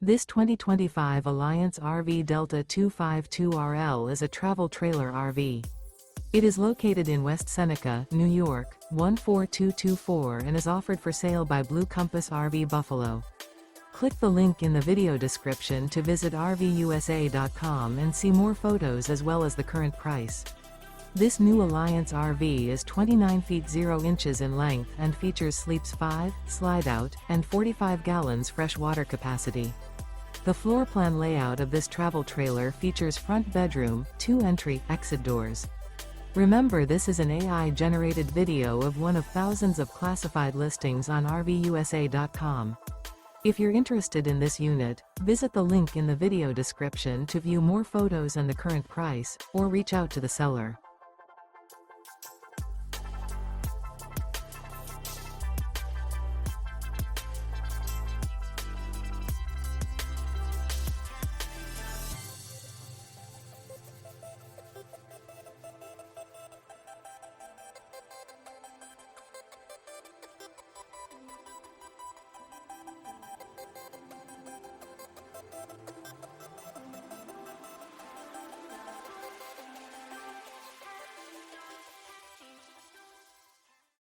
This 2025 Alliance RV Delta 252RL is a travel trailer RV. It is located in West Seneca, New York, 14224 and is offered for sale by Blue Compass RV Buffalo. Click the link in the video description to visit RVUSA.com and see more photos as well as the current price. This new Alliance RV is 29 feet 0 inches in length and features sleeps 5, Slideout, and 45 gallons fresh water capacity. The floor plan layout of this travel trailer features front bedroom, 2 entry/exit doors. Remember, this is an AI-generated video of one of thousands of classified listings on RVUSA.com. If you're interested in this unit, visit the link in the video description to view more photos and the current price, or reach out to the seller.